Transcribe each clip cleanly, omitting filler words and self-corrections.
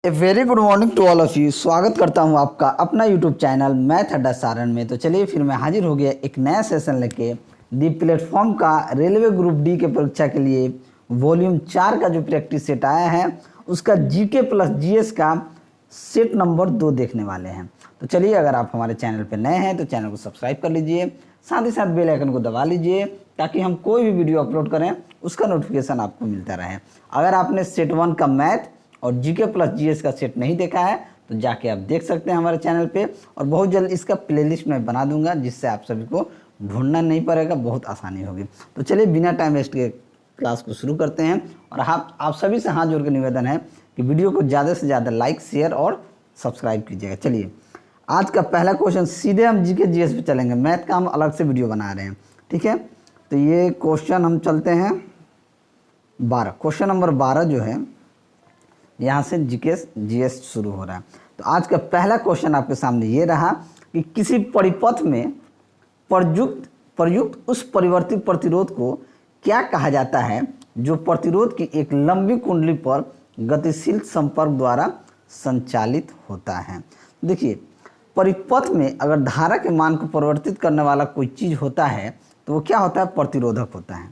A very good morning to all of you. स्वागत करता हूं आपका अपना यूट्यूब चैनल मैथ अड्डा सारण में। तो चलिए फिर मैं हाजिर हो गया एक नया सेशन लेके दी प्लेटफॉर्म का रेलवे ग्रुप डी के परीक्षा के लिए वॉल्यूम 4 का जो प्रैक्टिस सेट आया है उसका जीके प्लस जीएस का सेट नंबर 2 देखने वाले हैं। तो चलिए, अगर आप हमारे चैनल पर नए हैं तो चैनल को सब्सक्राइब कर लीजिए, साथ ही साथ बेल आइकन को दबा लीजिए ताकि हम कोई भी वीडियो अपलोड करें उसका नोटिफिकेशन आपको मिलता रहे। अगर आपने सेट 1 का मैथ और जीके प्लस जीएस का सेट नहीं देखा है तो जाके आप देख सकते हैं हमारे चैनल पे, और बहुत जल्द इसका प्लेलिस्ट मैं बना दूंगा जिससे आप सभी को ढूंढना नहीं पड़ेगा, बहुत आसानी होगी। तो चलिए बिना टाइम वेस्ट के क्लास को शुरू करते हैं। और आप सभी से हाथ जोड़ के निवेदन है कि वीडियो को ज़्यादा से ज़्यादा लाइक, शेयर और सब्सक्राइब कीजिएगा। चलिए, आज का पहला क्वेश्चन सीधे हम जीके जीएस पे चलेंगे, मैथ का हम अलग से वीडियो बना रहे हैं, ठीक है। तो ये क्वेश्चन हम चलते हैं 12, क्वेश्चन नंबर 12 जो है यहाँ से जीके जीएस शुरू हो रहा है। तो आज का पहला क्वेश्चन आपके सामने ये रहा कि किसी परिपथ में प्रयुक्त उस परिवर्तित प्रतिरोध को क्या कहा जाता है जो प्रतिरोध की एक लंबी कुंडली पर गतिशील संपर्क द्वारा संचालित होता है। देखिए, परिपथ में अगर धारा के मान को परिवर्तित करने वाला कोई चीज़ होता है तो वो क्या होता है, प्रतिरोधक होता है,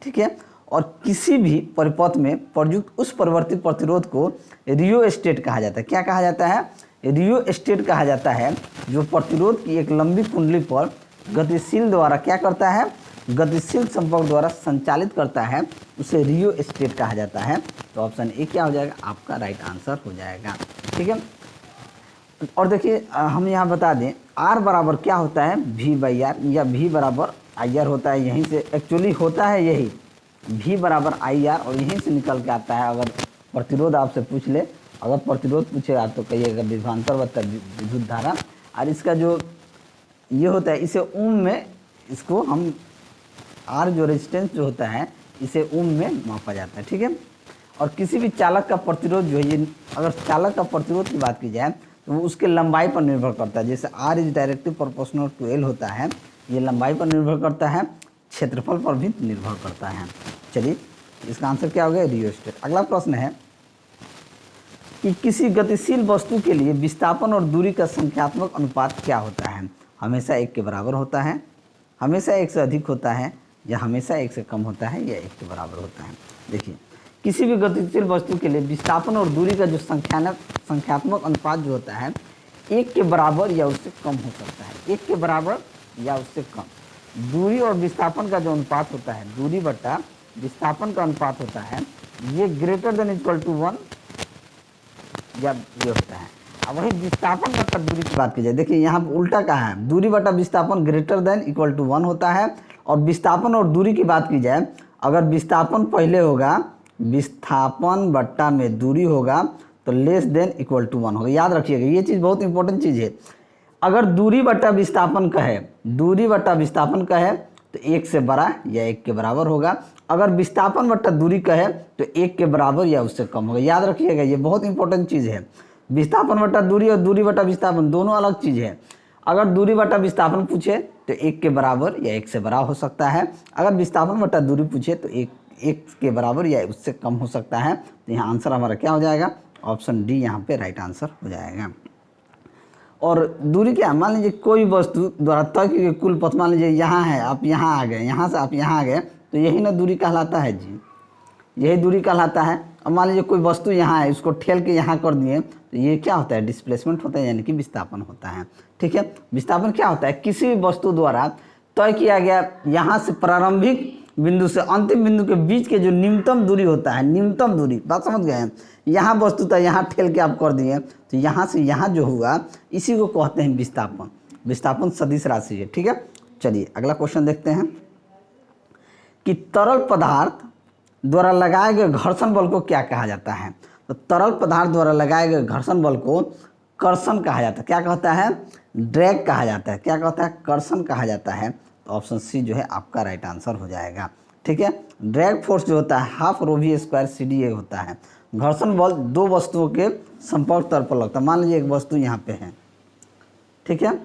ठीक है। और किसी भी परिपथ में प्रयुक्त उस परिवर्तित प्रतिरोध को रियोस्टेट कहा जाता है। क्या कहा जाता है? रियोस्टेट कहा जाता है, जो प्रतिरोध की एक लंबी कुंडली पर गतिशील द्वारा क्या करता है, गतिशील संपर्क द्वारा संचालित करता है, उसे रियोस्टेट कहा जाता है। तो ऑप्शन ए क्या हो जाएगा, आपका राइट आंसर हो जाएगा, ठीक है। और देखिए, हम यहाँ बता दें आर बराबर क्या होता है, वी बाई आर, या वी बराबर आई आर होता है। यहीं से एक्चुअली होता है यही, V बराबर आई आर, और यहीं से निकल के आता है। अगर प्रतिरोध आपसे पूछ ले, अगर प्रतिरोध पूछेगा तो कहिएगा विभवांतर विद्युत धारा, और इसका जो ये होता है इसे ओम में, इसको हम आर जो रेजिस्टेंस जो होता है इसे ओम में मापा जाता है, ठीक है। और किसी भी चालक का प्रतिरोध जो है, ये अगर चालक का प्रतिरोध की बात की जाए तो वो उसके लंबाई पर निर्भर करता है। जैसे R is directly proportional to L होता है, ये लंबाई पर निर्भर करता है, क्षेत्रफल पर भी निर्भर करता है। चलिए, इसका आंसर क्या हो गया, रियोस्टेट। अगला प्रश्न है कि किसी गतिशील वस्तु के लिए विस्थापन और दूरी का संख्यात्मक अनुपात क्या होता है? हमेशा 1 के बराबर होता है, हमेशा 1 से अधिक होता है, या हमेशा 1 से कम होता है, या 1 के बराबर होता है। देखिए, किसी भी गतिशील वस्तु के लिए विस्थापन और दूरी का जो संख्यात्मक अनुपात जो होता है 1 के बराबर या उससे कम हो सकता है, 1 के बराबर या उससे कम। दूरी और विस्थापन का जो अनुपात होता है, दूरी बटा विस्थापन का अनुपात होता है, ये ग्रेटर देन इक्वल टू 1 या ये होता है। अब वही विस्थापन बटा दूरी की बात की जाए, देखिए यहाँ पर उल्टा कहा है, दूरी बटा विस्थापन ग्रेटर देन इक्वल टू 1 होता है। और विस्थापन और दूरी की बात की जाए, अगर विस्थापन पहले होगा, विस्थापन बट्टा में दूरी होगा तो लेस देन इक्वल टू 1 होगा। याद रखिएगा, ये चीज़ बहुत इंपॉर्टेंट चीज़ है। अगर दूरी बटा विस्थापन कहे, दूरी बटा विस्थापन कहे तो 1 से बड़ा या 1 के बराबर होगा। अगर विस्थापन बटा दूरी कहे तो 1 के बराबर या उससे कम होगा। याद रखिएगा, ये बहुत इंपॉर्टेंट चीज़ है। विस्थापन बटा दूरी और दूरी बटा विस्थापन दोनों अलग चीज़ है। अगर दूरी बटा विस्थापन पूछे तो 1 के बराबर या 1 से बड़ा हो सकता है। अगर विस्थापन बटा दूरी पूछे तो 1 के बराबर या उससे कम हो सकता है। तो यहाँ आंसर हमारा क्या हो जाएगा, ऑप्शन डी यहाँ पे राइट आंसर हो जाएगा। और दूरी क्या, मान लीजिए कोई वस्तु द्वारा तय की गई कुल पथ, मान लीजिए यहाँ है, आप यहाँ आ गए, यहाँ से आप यहाँ आ गए, तो यही ना दूरी कहलाता है जी, यही दूरी कहलाता है। और मान लीजिए कोई वस्तु यहाँ है, उसको ठेल के यहाँ कर दिए तो ये क्या होता है, डिस्प्लेसमेंट होता है, यानी कि विस्थापन होता है, ठीक है। विस्थापन क्या होता है, किसी भी वस्तु द्वारा तय किया गया यहाँ से प्रारंभिक बिंदु से अंतिम बिंदु के बीच के जो न्यूनतम दूरी होता है, न्यूनतम दूरी, बात समझ गए हैं। यहाँ वस्तु था, यहाँ ठेल के आप कर दिए तो यहाँ से यहाँ जो हुआ इसी को कहते हैं विस्थापन। विस्थापन सदिश राशि है, ठीक है। चलिए अगला क्वेश्चन देखते हैं कि तरल पदार्थ द्वारा लगाए गए घर्षण बल को क्या कहा जाता है? तो तरल पदार्थ द्वारा लगाए गए घर्षण बल को कर्षण कहा जाता है। क्या कहता है, ड्रैग कहा जाता है। क्या कहता है, कर्षण कहा जाता है। तो ऑप्शन सी जो है आपका राइट आंसर हो जाएगा, ठीक है। ड्रैग फोर्स जो होता है half rho V square C D A होता है। घर्षण बल दो वस्तुओं के संपर्क तल पर लगता है। मान लीजिए एक वस्तु यहाँ पे है, ठीक है,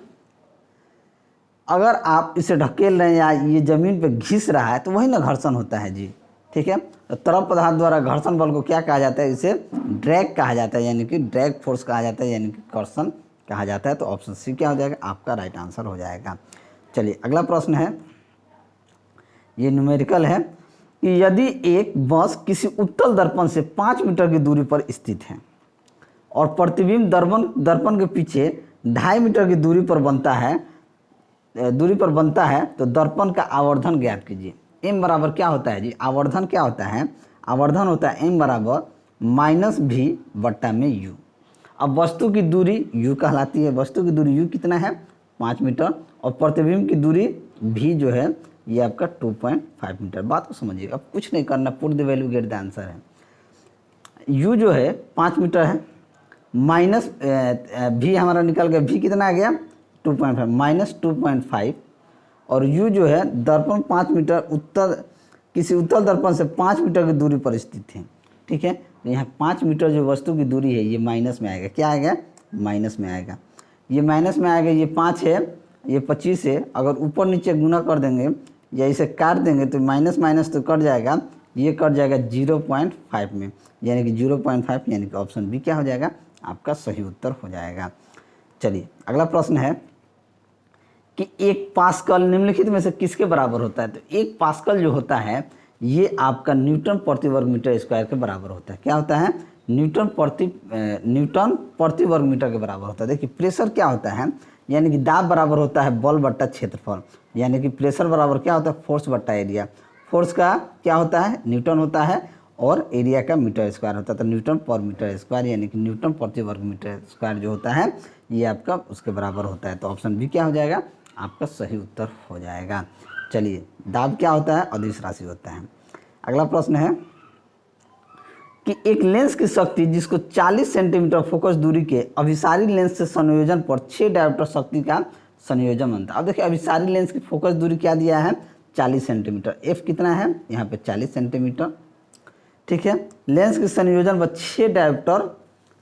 अगर आप इसे ढकेल रहे हैं या ये जमीन पे घिस रहा है तो वही ना घर्षण होता है जी, ठीक है। तो तरल पदार्थ द्वारा घर्षण बल को क्या कहा जाता है, इसे ड्रैग कहा जाता है, यानी कि ड्रैग फोर्स कहा जाता है, यानी कि कर्षण कहा जाता है। तो ऑप्शन सी क्या हो जाएगा, आपका राइट आंसर हो जाएगा। चलिए अगला प्रश्न है, ये न्यूमेरिकल है कि यदि एक बस किसी उत्तल दर्पण से 5 मीटर की दूरी पर स्थित है और प्रतिबिंब दर्पण के पीछे 2.5 मीटर की दूरी पर बनता है तो दर्पण का आवर्धन ज्ञात कीजिए। एम बराबर क्या होता है जी, आवर्धन क्या होता है, आवर्धन होता है एम बराबर -v/u। अब वस्तु की दूरी u कहलाती है, वस्तु की दूरी u कितना है 5 मीटर और प्रतिबिंब की दूरी v जो है ये आपका 2.5 मीटर। बात को समझिए, अब कुछ नहीं करना, put the value get the answer है। u जो है 5 मीटर है, माइनस v हमारा निकल गया, v कितना आ गया 2.5 -2.5 और u जो है दर्पण 5 मीटर किसी उत्तल दर्पण से 5 मीटर की दूरी पर स्थित है, ठीक है। तो यहाँ 5 मीटर जो वस्तु की दूरी है ये माइनस में आएगा, क्या आएगा माइनस में आएगा, ये माइनस में आएगा, ये 5 है ये 25 है, अगर ऊपर नीचे गुना कर देंगे या इसे काट देंगे तो माइनस माइनस तो कट जाएगा, ये कट जाएगा 0.5 में, यानी कि 0.5, यानी कि ऑप्शन बी क्या हो जाएगा, आपका सही उत्तर हो जाएगा। चलिए अगला प्रश्न है कि 1 पास्कल निम्नलिखित में से किसके बराबर होता है। तो 1 पास्कल जो होता है ये आपका न्यूटन प्रति वर्ग मीटर स्क्वायर के बराबर होता है। क्या होता है, न्यूटन प्रति वर्ग मीटर के बराबर होता है। देखिए प्रेशर क्या होता है, यानी कि दाब बराबर होता है बल बट्टा क्षेत्रफल, यानी कि प्रेशर बराबर क्या होता है फोर्स बट्टा एरिया। फोर्स का क्या होता है न्यूटन होता है और एरिया का मीटर स्क्वायर होता है, तो न्यूटन पर मीटर स्क्वायर, यानी कि न्यूटन प्रति वर्ग मीटर स्क्वायर जो होता है ये आपका उसके बराबर होता है। तो ऑप्शन बी क्या हो जाएगा, आपका सही उत्तर हो जाएगा। चलिए दाब क्या होता है, अदिश राशि होता है। अगला प्रश्न है कि एक लेंस की शक्ति जिसको 40 सेंटीमीटर फोकस दूरी के अभिसारी लेंस से संयोजन पर 6 डायोप्टर शक्ति का संयोजन बनता है। अब देखिए अभिसारी लेंस की फोकस दूरी क्या दिया है 40 सेंटीमीटर, एफ कितना है यहाँ पे 40 सेंटीमीटर, ठीक है। लेंस के संयोजन पर 6 डायोप्टर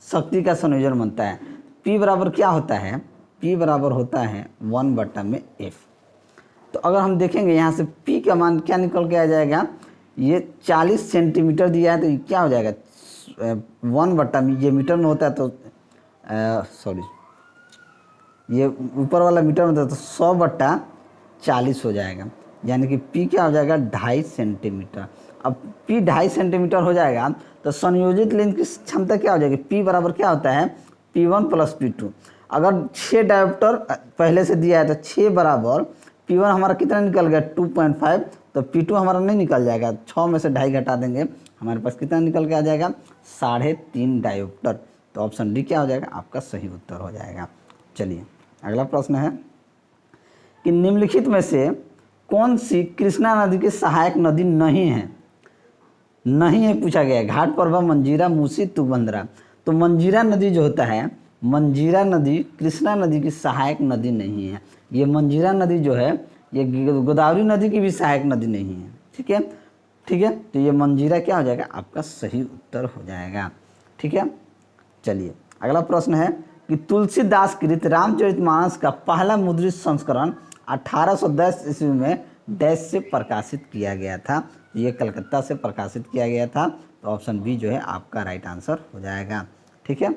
शक्ति का संयोजन बनता है। P बराबर क्या होता है, P बराबर होता है 1/f। तो अगर हम देखेंगे यहाँ से P का मान क्या निकल के आ जाएगा, ये 40 सेंटीमीटर दिया है तो ये क्या हो जाएगा 1/, ये मीटर में होता है तो सॉरी ये ऊपर वाला मीटर में होता है तो 100/40 हो जाएगा, यानी कि P क्या हो जाएगा 2.5 सेंटीमीटर। अब P 2.5 सेंटीमीटर हो जाएगा तो संयोजित लेंस की क्षमता क्या हो जाएगी, P बराबर क्या होता है P1 + P2। अगर 6 डायोप्टर पहले से दिया है तो 6 बराबर P1 हमारा कितना निकल गया 2.5, तो P2 हमारा नहीं निकल जाएगा, 6 में से 2.5 घटा देंगे हमारे पास कितना निकल के आ जाएगा 3.5 डायोप्टर। तो ऑप्शन डी क्या हो जाएगा, आपका सही उत्तर हो जाएगा। चलिए अगला प्रश्न है कि निम्नलिखित में से कौन सी कृष्णा नदी की सहायक नदी नहीं है, पूछा गया है। घाट परवा, मंजीरा, मूसी, तुंगभद्रा। तो मंजीरा नदी जो होता है, मंजीरा नदी कृष्णा नदी की सहायक नदी नहीं है। ये मंजीरा नदी जो है ये गोदावरी नदी की भी सहायक नदी नहीं है, ठीक है, ठीक है। तो ये मंजीरा क्या हो जाएगा, आपका सही उत्तर हो जाएगा, ठीक है। चलिए अगला प्रश्न है कि तुलसीदास कृत रामचरितमानस का पहला मुद्रित संस्करण 1810 ईस्वी में डैश से प्रकाशित किया गया था। ये कलकत्ता से प्रकाशित किया गया था। तो ऑप्शन बी जो है आपका राइट आंसर हो जाएगा, ठीक है।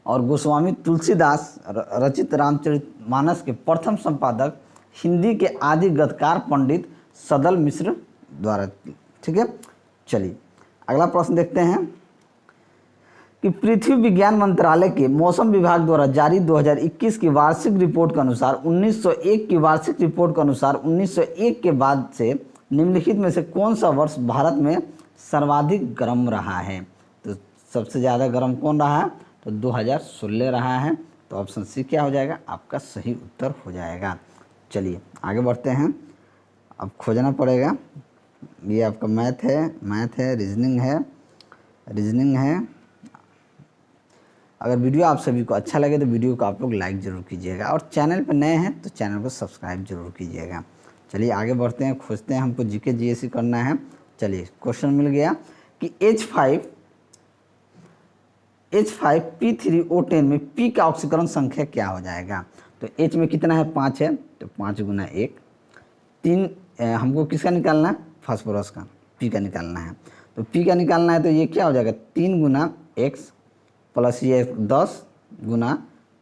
और गोस्वामी तुलसीदास रचित रामचरितमानस के प्रथम संपादक हिंदी के आदि गद्यकार पंडित सदल मिश्र द्वारा, ठीक है। चलिए अगला प्रश्न देखते हैं कि पृथ्वी विज्ञान मंत्रालय के मौसम विभाग द्वारा जारी 2021 की वार्षिक रिपोर्ट के अनुसार 1901 की वार्षिक रिपोर्ट के अनुसार 1901 के बाद से निम्नलिखित में से कौन सा वर्ष भारत में सर्वाधिक गर्म रहा है। तो सबसे ज़्यादा गर्म कौन रहा है, तो 2016 रहा है। तो ऑप्शन सी क्या हो जाएगा, आपका सही उत्तर हो जाएगा। चलिए आगे बढ़ते हैं, अब खोजना पड़ेगा। ये आपका मैथ है, रीजनिंग है। अगर वीडियो आप सभी को अच्छा लगे तो वीडियो को आप लोग लाइक ज़रूर कीजिएगा और चैनल पर नए हैं तो चैनल को सब्सक्राइब जरूर कीजिएगा। चलिए आगे बढ़ते हैं, खोजते हैं, हमको जीके जीएससी करना है। चलिए क्वेश्चन मिल गया कि H5P3O10 में P का ऑक्सीकरण संख्या क्या हो जाएगा। तो H में कितना है 5 है, तो 5 × 1 3 हमको किसका निकालना है, फास्फोरस का। P पी का निकालना है। तो पी का निकालना है तो ये क्या हो जाएगा 3 गुना एक्स प्लस ये 10 गुना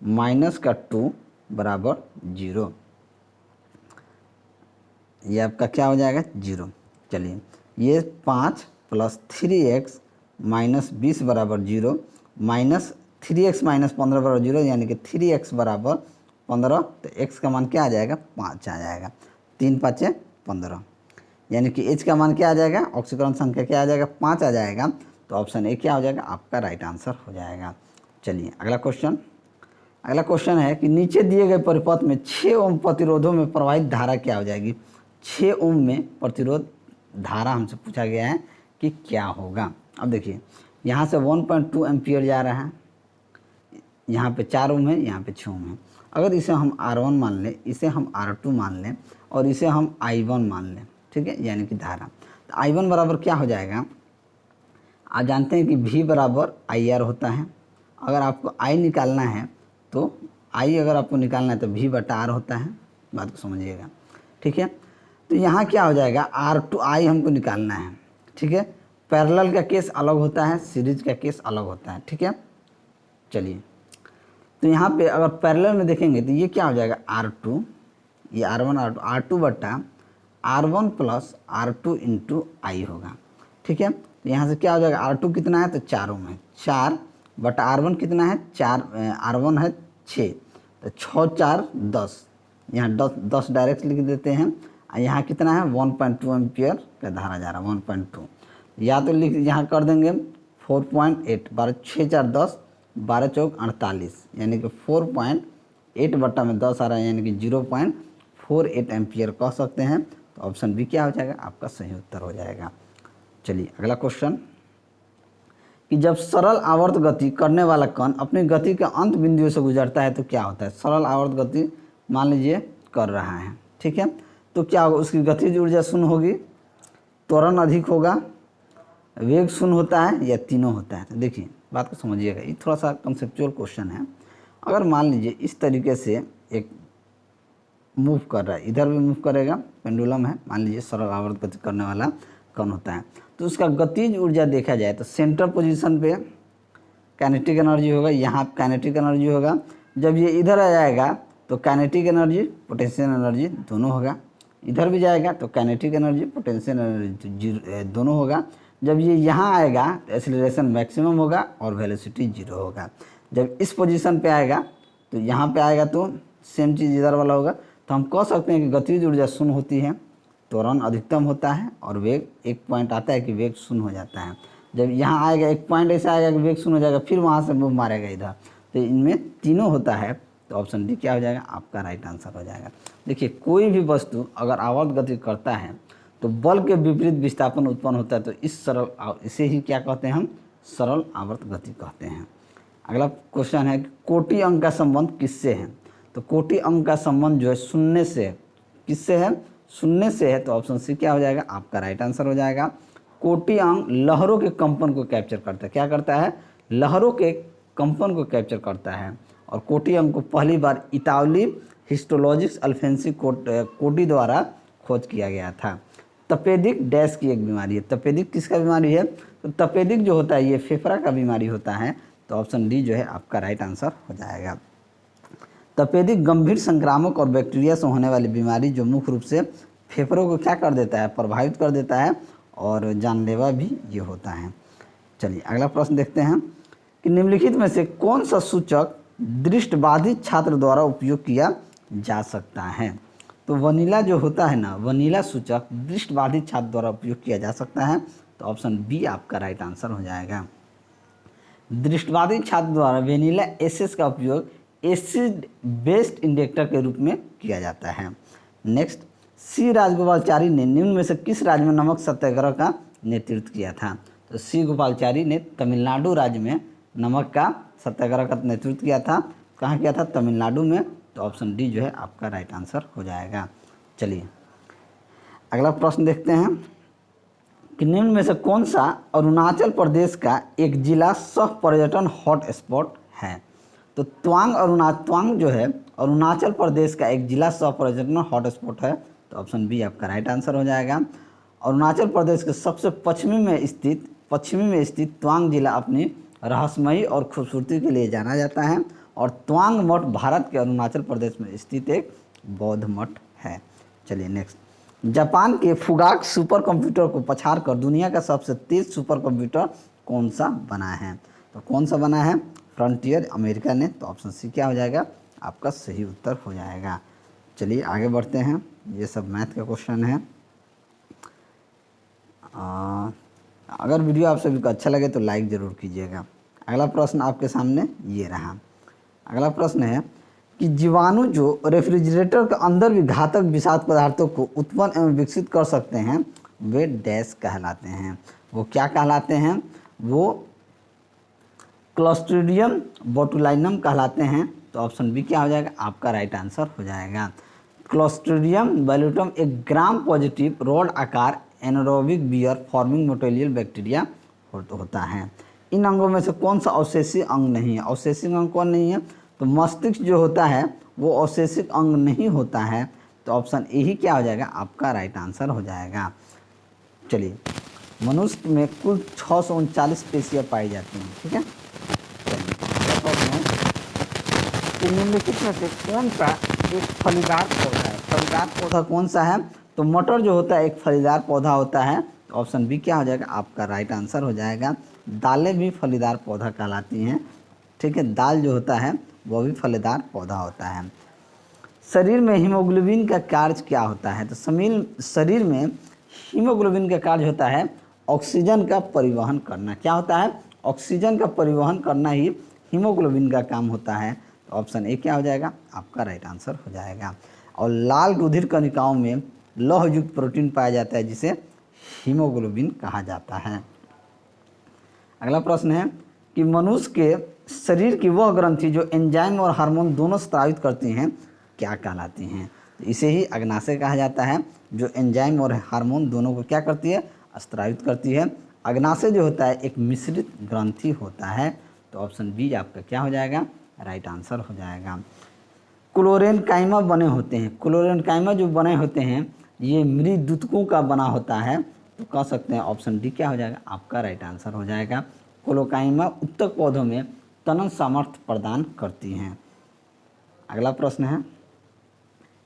माइनस का 2 बराबर 0। ये आपका क्या हो जाएगा 0। चलिए ये 5 प्लस 3x माइनस 20 बराबर 0 माइनस 3x माइनस 15 बराबर 0 यानी कि 3x बराबर 15। तो x का मान क्या आ जाएगा 5 आ जाएगा। 3 5 15 यानी कि h का मान क्या आ जाएगा ऑक्सीकरण संख्या क्या आ जाएगा 5 आ जाएगा। तो ऑप्शन ए क्या हो जाएगा आपका राइट आंसर हो जाएगा। चलिए अगला क्वेश्चन है कि नीचे दिए गए परिपथ में 6 ओम प्रतिरोधों में प्रवाहित धारा क्या हो जाएगी। 6 ओम में प्रतिरोध धारा हमसे पूछा गया है कि क्या होगा। अब देखिए यहाँ से 1.2 एम्पियर जा रहा है, यहाँ पे 4 ओम है, यहाँ पे 6 ओम है। अगर इसे हम R1 मान लें, इसे हम R2 मान लें और इसे हम I1 मान लें, ठीक है, यानी कि धारा। तो I1 बराबर क्या हो जाएगा, आप जानते हैं कि V बराबर IR होता है। अगर आपको I निकालना है तो I अगर आपको निकालना है तो V बटा R होता है, बात को समझिएगा, ठीक है। तो यहाँ क्या हो जाएगा R2I हमको निकालना है, ठीक है। पैरेलल का केस अलग होता है, सीरीज का केस अलग होता है, ठीक है। चलिए तो यहाँ पे अगर पैरेलल में देखेंगे तो ये क्या हो जाएगा R2, ये R1 R2 बटा R1 plus R2 into I होगा, ठीक है। तो यहाँ से क्या हो जाएगा R2 कितना है तो 4 ओम है, 4 बटा R1 कितना है 4, R1 है 6, तो 6 4 10, यहाँ 10 डायरेक्ट लिख देते हैं। यहाँ कितना है 1.2 एम्पियर का धारा जा रहा है 1.2, या तो लिख यहाँ कर देंगे 4.8, 12 6 4 10, 12 चौक 48 यानी कि 4.8 बट्टा में 10 आ रहा है यानी कि 0.48 एम्पियर कह सकते हैं। तो ऑप्शन बी क्या हो जाएगा आपका सही उत्तर हो जाएगा। चलिए अगला क्वेश्चन कि जब सरल आवर्त गति करने वाला कण अपनी गति के अंत बिंदुओं से गुजरता है तो क्या होता है। सरल आवर्त गति मान लीजिए कर रहा है, ठीक है, तो क्या होगा उसकी गतिज ऊर्जा शून्य होगी, त्वरण अधिक होगा, वेग शून्य होता है या तीनों होता है। तो देखिए बात को समझिएगा, ये थोड़ा सा कंसेप्चुअल क्वेश्चन है। अगर मान लीजिए इस तरीके से एक मूव कर रहा है, इधर भी मूव करेगा, पेंडुलम है, मान लीजिए सरल आवर्त गति करने वाला कण होता है, तो उसका गतिज ऊर्जा देखा जाए तो सेंटर पोजीशन पे काइनेटिक एनर्जी होगा, यहाँ काइनेटिक एनर्जी होगा। जब ये इधर आ जाएगा तो काइनेटिक एनर्जी पोटेंशियल एनर्जी दोनों होगा, इधर भी जाएगा तो काइनेटिक एनर्जी पोटेंशियल एनर्जी दोनों होगा। जब ये यहाँ आएगा तो एक्सीलरेशन मैक्सिमम होगा और वेलोसिटी 0 होगा। जब इस पोजीशन पे आएगा तो यहाँ पे आएगा तो सेम चीज़ इधर वाला होगा। तो हम कह सकते हैं कि गतिज ऊर्जा शून्य होती है, त्वरण अधिकतम होता है और वेग एक पॉइंट आता है कि वेग शून्य हो जाता है। जब यहाँ आएगा एक पॉइंट ऐसा आएगा कि वेग शून्य हो जाएगा, फिर वहाँ से मूव मारेगा इधर, तो इनमें तीनों होता है। तो ऑप्शन डी क्या हो जाएगा आपका राइट आंसर हो जाएगा। देखिए कोई भी वस्तु अगर आवर्त गति करता है तो बल के विपरीत विस्थापन उत्पन्न होता है, तो इसे ही क्या कहते हैं हम सरल आवर्त गति कहते हैं। अगला क्वेश्चन है कि कोटि अंक का संबंध किससे है। तो कोटि अंक का संबंध जो है शून्य से, किससे है शून्य से है। तो ऑप्शन सी क्या हो जाएगा आपका राइट आंसर हो जाएगा। कोटि अंक लहरों के कंपन को कैप्चर करता है, क्या करता है लहरों के कंपन को कैप्चर करता है। और कोटि अंक को पहली बार इतालवी हिस्टोलॉजिस्ट अल्फोंसी कोटी द्वारा खोज किया गया था। तपेदिक डैश की एक बीमारी है, तपेदिक किसका बीमारी है, तो तपेदिक जो होता है ये फेफड़ा का बीमारी होता है। तो ऑप्शन डी जो है आपका राइट आंसर हो जाएगा। तपेदिक गंभीर संक्रामक और बैक्टीरिया से होने वाली बीमारी जो मुख्य रूप से फेफड़ों को क्या कर देता है प्रभावित कर देता है और जानलेवा भी ये होता है। चलिए अगला प्रश्न देखते हैं कि निम्नलिखित में से कौन सा सूचक दृष्टिबाधित छात्र द्वारा उपयोग किया जा सकता है। तो वनीला जो होता है ना, वनीला सूचक दृष्टिबाधित छात्र द्वारा उपयोग किया जा सकता है। तो ऑप्शन बी आपका राइट आंसर हो जाएगा। दृष्टिबाधित छात्र द्वारा वेनिला एसेस का उपयोग एसिड बेस्ड इंजेक्टर के रूप में किया जाता है। नेक्स्ट, सी राजगोपालचारी ने निम्न में से किस राज्य में नमक सत्याग्रह का नेतृत्व किया था। तो सी गोपालचारी ने तमिलनाडु राज्य में नमक का सत्याग्रह का नेतृत्व किया था। कहाँ किया था तमिलनाडु में। तो ऑप्शन डी जो है आपका राइट आंसर हो जाएगा। चलिए अगला प्रश्न देखते हैं कि निम्न में से कौन सा अरुणाचल प्रदेश का एक जिला सह पर्यटन हॉट स्पॉट है। तो त्वांग जो है अरुणाचल प्रदेश का एक जिला सह पर्यटन हॉट स्पॉट है। तो ऑप्शन बी आपका राइट आंसर हो जाएगा। अरुणाचल प्रदेश के सबसे पश्चिमी में स्थित तवांग जिला अपनी रहस्यमयी और खूबसूरती के लिए जाना जाता है। और तवांग मठ भारत के अरुणाचल प्रदेश में स्थित एक बौद्ध मठ है। चलिए नेक्स्ट, जापान के फुगाक सुपर कंप्यूटर को पछाड़कर दुनिया का सबसे तेज सुपर कंप्यूटर कौन सा बना है? तो कौन सा बना है? फ्रंटियर अमेरिका ने। तो ऑप्शन सी क्या हो जाएगा? आपका सही उत्तर हो जाएगा। चलिए आगे बढ़ते हैं, ये सब मैथ का क्वेश्चन है। अगर वीडियो आप सभी को अच्छा लगे तो लाइक ज़रूर कीजिएगा। अगला प्रश्न आपके सामने ये रहा। अगला प्रश्न है कि जीवाणु जो रेफ्रिजरेटर के अंदर भी घातक विषाक्त पदार्थों को उत्पन्न एवं विकसित कर सकते हैं वे डैश कहलाते हैं। वो क्या कहलाते हैं? वो क्लोस्ट्रीडियम बोटुलिनम कहलाते हैं। तो ऑप्शन बी क्या हो जाएगा? आपका राइट आंसर हो जाएगा। क्लोस्ट्रीडियम बोटुलिनम एक ग्राम पॉजिटिव रोड आकार एनारोबिक बियर फॉर्मिंग मोटेलियल बैक्टीरिया होता है। इन अंगों में से कौन सा अवशेषी अंग नहीं है? अवशेषी अंग कौन नहीं है? तो मस्तिष्क जो होता है वो अवशेषित अंग नहीं होता है। तो ऑप्शन ए ही क्या हो जाएगा? आपका राइट आंसर हो जाएगा। चलिए, मनुष्य में कुल 639 पेशियाँ पाई जाती हैं, ठीक है। निम्नलिखित में से कौन सा एक फलीदार पौधा है? फलीदार पौधा कौन सा है? तो मटर जो होता है एक फलीदार पौधा होता है। तो ऑप्शन बी क्या हो जाएगा? आपका राइट आंसर हो जाएगा। दालें भी फलीदार पौधा कहलाती हैं, ठीक है। दाल जो होता है वो भी फलीदार पौधा होता है। शरीर में हीमोग्लोबिन का कार्य क्या होता है? तो शरीर में हीमोग्लोबिन का कार्य होता है ऑक्सीजन का परिवहन करना। क्या होता है? ऑक्सीजन का परिवहन करना ही हीमोग्लोबिन का काम होता है। तो ऑप्शन ए क्या हो जाएगा? आपका राइट आंसर हो जाएगा। और लाल रुधिर कणिकाओं में लौहयुक्त प्रोटीन पाया जाता है जिसे हीमोग्लोबिन कहा जाता है। अगला प्रश्न है कि मनुष्य के शरीर की वह ग्रंथि जो एंजाइम और हार्मोन दोनों स्रावित करती हैं क्या कहलाती हैं? तो इसे ही अग्नाशय कहा जाता है, जो एंजाइम और हार्मोन दोनों को क्या करती है? स्रावित करती है। अग्नाशय जो होता है एक मिश्रित ग्रंथि होता है। तो ऑप्शन बी आपका क्या हो जाएगा? राइट आंसर हो जाएगा। क्लोरेनकाइमा बने होते हैं। क्लोरेनकाइमा जो बने होते हैं ये मृदूतकों का बना होता है। तो कह सकते हैं ऑप्शन डी क्या हो जाएगा? आपका राइट आंसर हो जाएगा। क्लोरोकाइमा उत्तक पौधों में तनन सामर्थ्य प्रदान करती हैं। अगला प्रश्न है,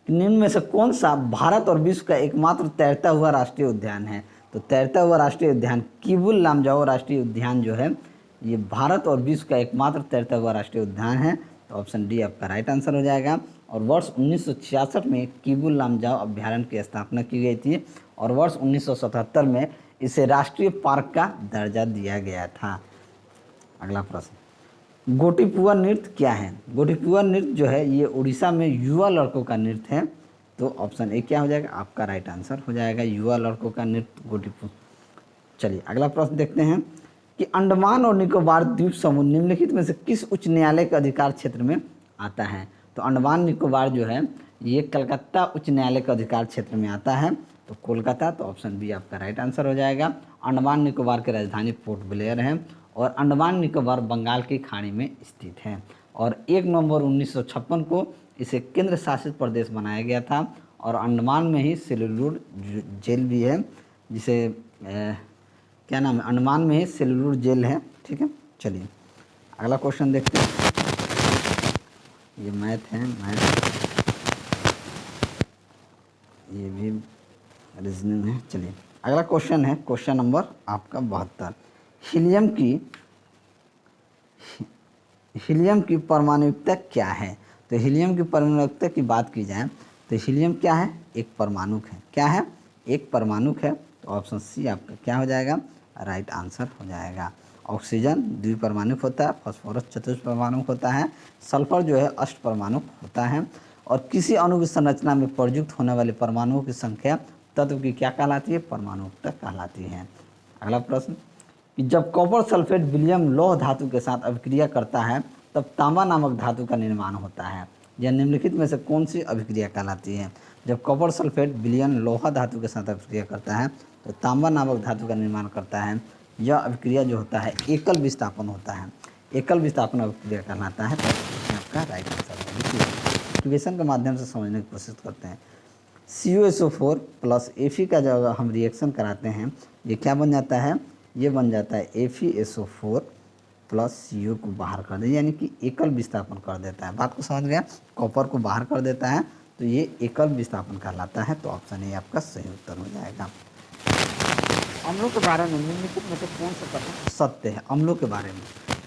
निम्न में से कौन सा भारत और विश्व का एकमात्र तैरता हुआ राष्ट्रीय उद्यान है? तो तैरता हुआ राष्ट्रीय उद्यान किबुल लामजाओ राष्ट्रीय उद्यान जो है ये भारत और विश्व का एकमात्र तैरता हुआ राष्ट्रीय उद्यान है। तो ऑप्शन डी आपका राइट आंसर हो जाएगा। और वर्ष 1966 में किबुल लामजाओ अभ्यारण्य की स्थापना की गई थी और वर्ष 1977 में इसे राष्ट्रीय पार्क का दर्जा दिया गया था। अगला प्रश्न, गोटीपुआ नृत्य क्या है? गोटीपुआ नृत्य जो है ये उड़ीसा में युवा लड़कों का नृत्य है। तो ऑप्शन ए क्या हो जाएगा? आपका राइट आंसर हो जाएगा। युवा लड़कों का नृत्य गोटीपुआ। चलिए अगला प्रश्न देखते हैं कि अंडमान और निकोबार द्वीप समूह निम्नलिखित में से किस उच्च न्यायालय के अधिकार क्षेत्र में आता है? तो अंडमान निकोबार जो है ये कलकत्ता उच्च न्यायालय के अधिकार क्षेत्र में आता है। तो कोलकाता। तो ऑप्शन बी आपका राइट आंसर हो जाएगा। अंडमान निकोबार की राजधानी पोर्ट ब्लेयर है और अंडमान निकोबार बंगाल की खाड़ी में स्थित है। और 1 नवंबर 1956 को इसे केंद्र शासित प्रदेश बनाया गया था। और अंडमान में ही सेल्यूलर जेल भी है, जिसे क्या नाम है? अंडमान में ही सेल्यूलर जेल है, ठीक है। चलिए अगला क्वेश्चन देखते हैं। ये मैथ है, ये भी रीजनिंग है। चलिए अगला क्वेश्चन है क्वेश्चन नंबर आपका 72। हीलियम की परमाणुकता क्या है? तो हीलियम की परमाणुकता की बात की जाए तो हीलियम क्या है? एक परमाणुक है। क्या है? एक परमाणुक है। तो ऑप्शन सी आपका क्या हो जाएगा? राइट आंसर हो जाएगा। ऑक्सीजन द्विपरमाणुक होता है, फास्फोरस चतुष्परमाणुक होता है, सल्फर जो है अष्टपरमाणुक होता है। और किसी अणु की संरचना में प्रयुक्त होने वाले परमाणुओं की संख्या तत्व की क्या कहलाती है? परमाणुकता कहलाती है। अगला प्रश्न कि जब कॉपर सल्फेट विलियम लौह धातु के साथ अभिक्रिया करता है तब तांबा नामक धातु का निर्माण होता है। यह निम्नलिखित में से कौन सी अभिक्रिया कहलाती है? जब कॉपर सल्फेट विलियम लोहा धातु के साथ अभिक्रिया करता है तो तांबा नामक धातु का निर्माण करता है। यह अभिक्रिया जो होता है एकल विस्थापन होता है। एकल विस्थापन अभिक्रिया कहलाता है। तो आपका राइट आंसर है। इक्वेशन के माध्यम से समझने की कोशिश करते हैं। CuSO4 प्लस Fe का जो हम रिएक्शन कराते हैं ये क्या बन जाता है, ये बन जाता है FeSO4 प्लस CO को बाहर कर दे, यानी कि एकल विस्थापन कर देता है। बात को समझ गया, कॉपर को बाहर कर देता है तो ये एकल विस्थापन कहलाता है। तो ऑप्शन ए आपका सही उत्तर हो जाएगा। अम्लों के बारे में निम्नलिखित में से कौन सा कथन सत्य है? अम्लों के बारे में,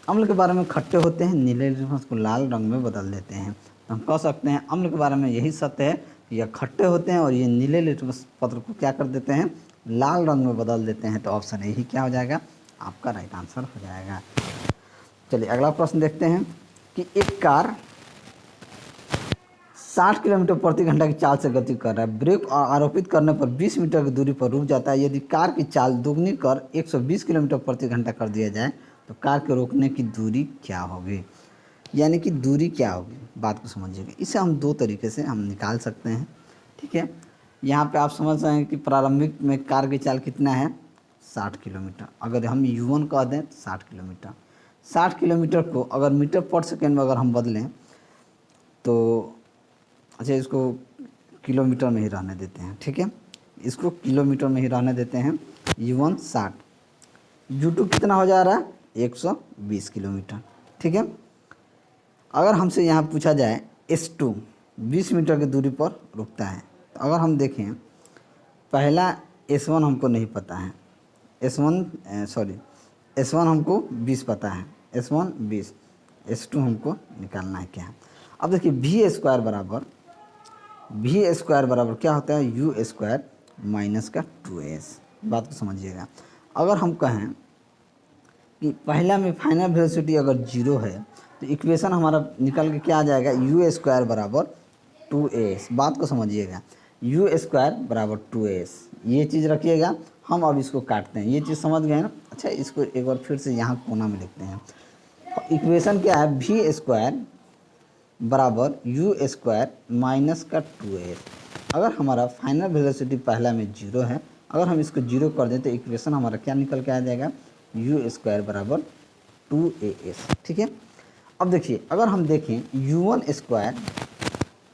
अम्ल के बारे में खट्टे होते हैं, नीले लिटमस को लाल रंग में बदल देते हैं। तो हम कह सकते हैं अम्ल के बारे में यही सत्य है कि यह खट्टे होते हैं और ये नीले लिटमस पत्र को क्या कर देते हैं, लाल रंग में बदल देते हैं। तो ऑप्शन ए ही क्या हो जाएगा, आपका राइट आंसर हो जाएगा। चलिए अगला प्रश्न देखते हैं कि एक कार 60 किलोमीटर प्रति घंटा की चाल से गति कर रहा है, ब्रेक आरोपित करने पर 20 मीटर की दूरी पर रुक जाता है। यदि कार की चाल दोगुनी कर 120 किलोमीटर प्रति घंटा कर दिया जाए तो कार के रोकने की दूरी क्या होगी, यानी कि दूरी क्या होगी, बात को समझिएगा। इसे हम दो तरीके से हम निकाल सकते हैं, ठीक है। यहाँ पे आप समझ रहे हैं कि प्रारंभिक में कार की चाल कितना है, 60 किलोमीटर। अगर हम U1 कह दें तो 60 किलोमीटर, 60 किलोमीटर को अगर मीटर पर सेकेंड में अगर हम बदलें तो अच्छा इसको किलोमीटर में ही रहने देते हैं, ठीक है, इसको किलोमीटर में ही रहने देते हैं। U1 60, U2 कितना हो जा रहा है, 120 किलोमीटर, ठीक है। अगर हमसे यहाँ पूछा जाए S2 20 मीटर की दूरी पर रुकता है, तो अगर हम देखें पहला S1 हमको नहीं पता है, S1 हमको 20 पता है, S1 20, S2 हमको निकालना है क्या है। अब देखिए V स्क्वायर बराबर क्या होता है, U स्क्वायर माइनस का 2S। बात को समझिएगा। अगर हम कहें कि पहला में फाइनल वेलोसिटी अगर 0 है तो इक्वेशन हमारा निकल के क्या आ जाएगा, U स्क्वायर बराबर 2S। बात को समझिएगा, U स्क्वायर बराबर 2S, ये चीज़ रखिएगा। हम अब इसको काटते हैं, ये चीज़ समझ गए ना। अच्छा इसको एक बार फिर से यहाँ कोना में लिखते हैं। इक्वेशन क्या है, V स्क्वायर बराबर U स्क्वायर माइनस का 2S। अगर हमारा फाइनल वेलोसिटी पहला में 0 है, अगर हम इसको 0 कर दें तो इक्वेशन हमारा क्या निकल के आ जाएगा, U स्क्वायर बराबर 2AS, ठीक है। अब देखिए अगर हम देखें U1 स्क्वायर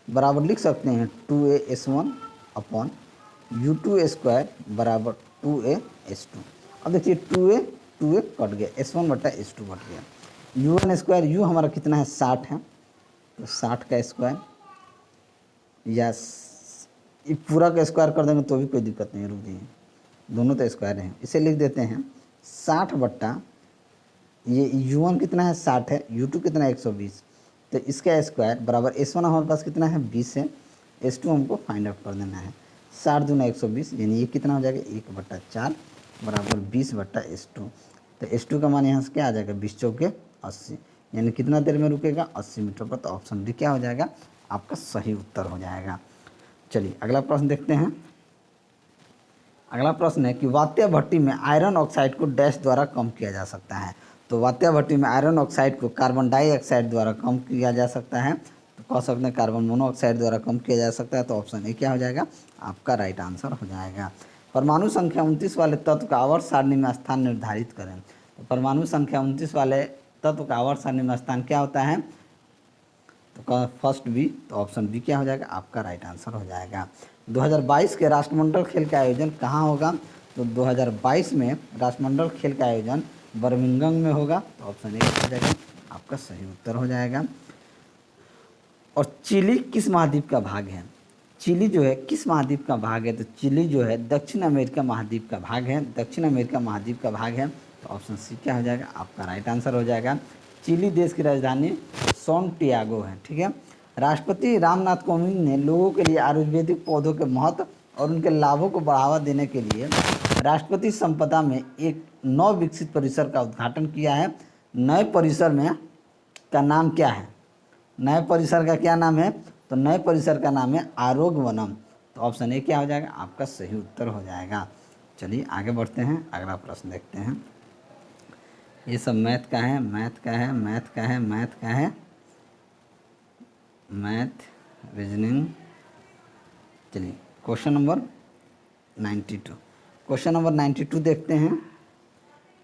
बराबर लिख सकते हैं 2AS1 अपॉन U2 स्क्वायर बराबर 2AS2। अब देखिए 2A कट गया, S1 बटा S2 कट गया। U1 स्क्वायर, U हमारा कितना है, 60 है, तो 60 का स्क्वायर या पूरा का स्क्वायर कर देंगे तो भी कोई दिक्कत नहीं, रुक जाइए, दोनों तो स्क्वायर हैं। इसे लिख देते हैं 60 बट्टा ये U1 कितना है, 60 है, U2 कितना है, 120, तो इसका स्क्वायर बराबर S1 हमारे पास कितना है, 20 है, S2 हमको फाइंड आउट कर देना है। 60 दूना 120, यानी ये कितना हो जाएगा, 1/4 बराबर 20/S2। तो S2 का मान यहाँ से क्या आ जाएगा, 20 चौके 80, यानी कितना देर में रुकेगा, 80 मीटर पर। तो ऑप्शन डी क्या हो जाएगा, आपका सही उत्तर हो जाएगा। चलिए अगला प्रश्न देखते हैं। अगला प्रश्न है कि वात्या भट्टी में आयरन ऑक्साइड को डैश द्वारा कम किया जा सकता है। तो वात्या भट्टी में आयरन ऑक्साइड को कार्बन डाइऑक्साइड द्वारा कम किया जा सकता है, तो कह सकते हैं कार्बन मोनोऑक्साइड द्वारा कम किया जा सकता है। तो ऑप्शन ए क्या हो जाएगा, आपका राइट आंसर हो जाएगा। परमाणु संख्या 29 वाले तत्व का आवर्त सारणी में स्थान निर्धारित करें। तो परमाणु संख्या 29 वाले तत्व का आवर्त सारणी में स्थान क्या होता है, तो फर्स्ट बी, तो ऑप्शन बी क्या हो जाएगा, आपका राइट आंसर हो जाएगा। 2022 के राष्ट्रमंडल खेल का आयोजन कहाँ होगा, तो 2022 में राष्ट्रमंडल खेल का आयोजन बर्मिंघम में होगा। तो ऑप्शन ए हो जाएगा, आपका सही उत्तर हो जाएगा। और चिली किस महाद्वीप का भाग है, चिली जो है किस महाद्वीप का भाग है, तो चिली जो है दक्षिण अमेरिका महाद्वीप का भाग है, दक्षिण अमेरिका महाद्वीप का भाग है। तो ऑप्शन सी क्या हो जाएगा, आपका राइट आंसर हो जाएगा। चिली देश की राजधानी सैंटियागो है, ठीक है। राष्ट्रपति रामनाथ कोविंद ने लोगों के लिए आयुर्वेदिक पौधों के महत्व और उनके लाभों को बढ़ावा देने के लिए राष्ट्रपति संपदा में एक नव विकसित परिसर का उद्घाटन किया है। नए परिसर में का नाम क्या है, नए परिसर का क्या नाम है, तो नए परिसर का नाम है आरोग्य वनम। तो ऑप्शन ए क्या हो जाएगा, आपका सही उत्तर हो जाएगा। चलिए आगे बढ़ते हैं, अगला प्रश्न देखते हैं। ये सब मैथ का है, मैथ का है, मैथ का है, मैथ का है, मैथ रीजनिंग। चलिए क्वेश्चन नंबर 92, क्वेश्चन नंबर 92 देखते हैं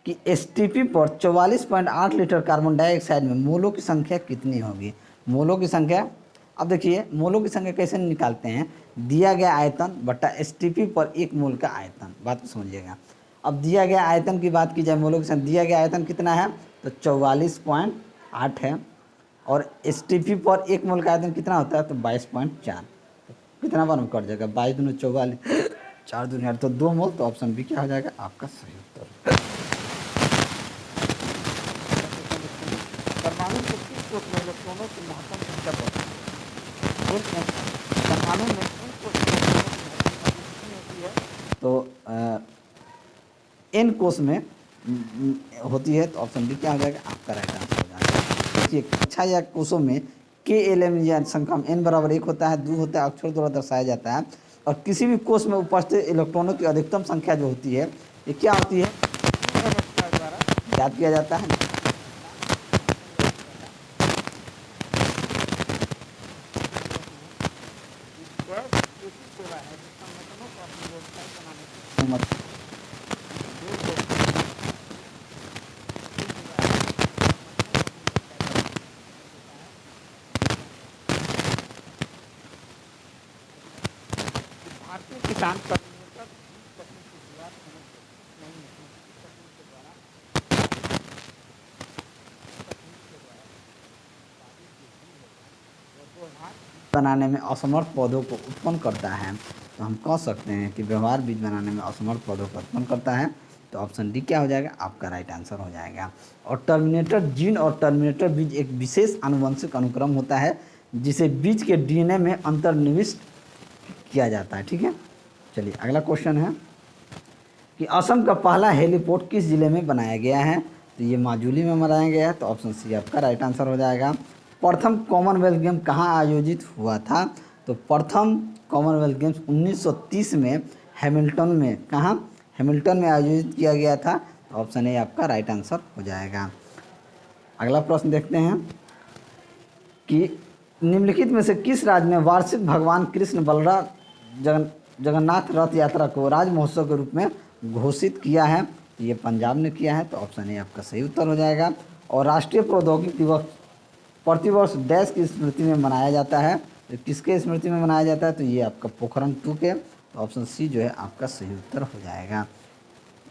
कि एसटीपी पर 44.8 लीटर कार्बन डाइऑक्साइड में मोलों की संख्या कितनी होगी। मोलों की संख्या अब देखिए मोलों की संख्या कैसे निकालते हैं, दिया गया आयतन बटा एसटीपी पर एक मोल का आयतन, बात को समझिएगा। अब दिया गया आयतन की बात की जाए, मोलों की संख्या, दिया गया आयतन कितना है तो 44.8 है, और एसटीपी पर एक मोल का आयतन कितना होता है तो 22.4, कितना बार में कट जाएगा, 22 दूनी 44, 4 दूनी 8, तो 2 मोल, तो ऑप्शन बी क्या हो जाएगा आपका सही उत्तर। परमाणु के किस कोष में इलेक्ट्रॉनों की महत्तम संख्या होती है, परमाणु में किन कोष में इलेक्ट्रॉनों की महत्तम संख्या कितनी होती है, तो एन कोष में होती है, तो ऑप्शन बी क्या हो जाएगा आपका राइट आंसर हो जाएगा। देखिए कक्षा या कोषों में के एल एम या संख्या में एन बराबर 1 होता है, 2 होता है, अक्षर द्वारा दर्शाया जाता है, और किसी भी कोष में उपस्थित इलेक्ट्रॉनों की अधिकतम संख्या जो होती है ये क्या होती है, द्वारा ज्ञात किया जाता है। भारतीय किसान कर्मयोद्धा बीज तकनीक की शुरुआत होने से कुछ नहीं होती, इस तकनीक के द्वारा बनाने में असमर्थ पौधों को उत्पन्न करता है, तो हम कह सकते हैं कि व्यवहार बीज बनाने में असमर्थ पौधों को उत्पन्न करता है, तो ऑप्शन डी क्या हो जाएगा आपका राइट आंसर हो जाएगा। और टर्मिनेटर जीन और टर्मिनेटर बीज एक विशेष आनुवंशिक अनुक्रम होता है जिसे बीज के डीएनए में अंतर्निविष्ट किया जाता है, ठीक है। चलिए अगला क्वेश्चन है कि असम का पहला हेलीपोर्ट किस जिले में बनाया गया है, तो ये माजुली में बनाया गया है, तो ऑप्शन सी आपका राइट आंसर हो जाएगा। प्रथम कॉमनवेल्थ गेम कहाँ आयोजित हुआ था, तो प्रथम कॉमनवेल्थ गेम्स 1930 में हैमिल्टन में, कहाँ हैमिल्टन में आयोजित किया गया था, तो ऑप्शन ए आपका राइट आंसर हो जाएगा। अगला प्रश्न देखते हैं कि निम्नलिखित में से किस राज्य में वार्षिक भगवान कृष्ण बलराम जगन्नाथ रथ यात्रा को राज महोत्सव के रूप में घोषित किया है, तो ये पंजाब ने किया है, तो ऑप्शन ए आपका सही उत्तर हो जाएगा। और राष्ट्रीय प्रौद्योगिकी दिवस प्रतिवर्ष डैश की स्मृति में मनाया जाता है, तो किसके स्मृति में मनाया जाता है, तो ये आपका पोखरण 2 के, तो ऑप्शन सी जो है आपका सही उत्तर हो जाएगा।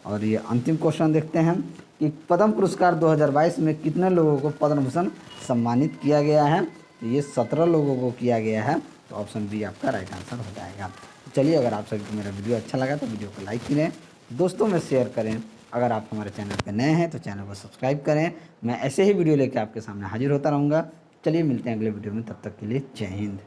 और ये अंतिम क्वेश्चन देखते हैं कि पद्म पुरस्कार 2022 में कितने लोगों को पद्म भूषण सम्मानित किया गया है, तो ये 17 लोगों को किया गया है, तो ऑप्शन बी आपका राइट आंसर हो जाएगा। चलिए अगर आप सभी को मेरा वीडियो अच्छा लगा तो वीडियो को लाइक करें, दोस्तों में शेयर करें, अगर आप हमारे चैनल पर नए हैं तो चैनल को सब्सक्राइब करें। मैं ऐसे ही वीडियो लेकर आपके सामने हाजिर होता रहूँगा। चलिए मिलते हैं अगले वीडियो में, तब तक के लिए जय हिंद।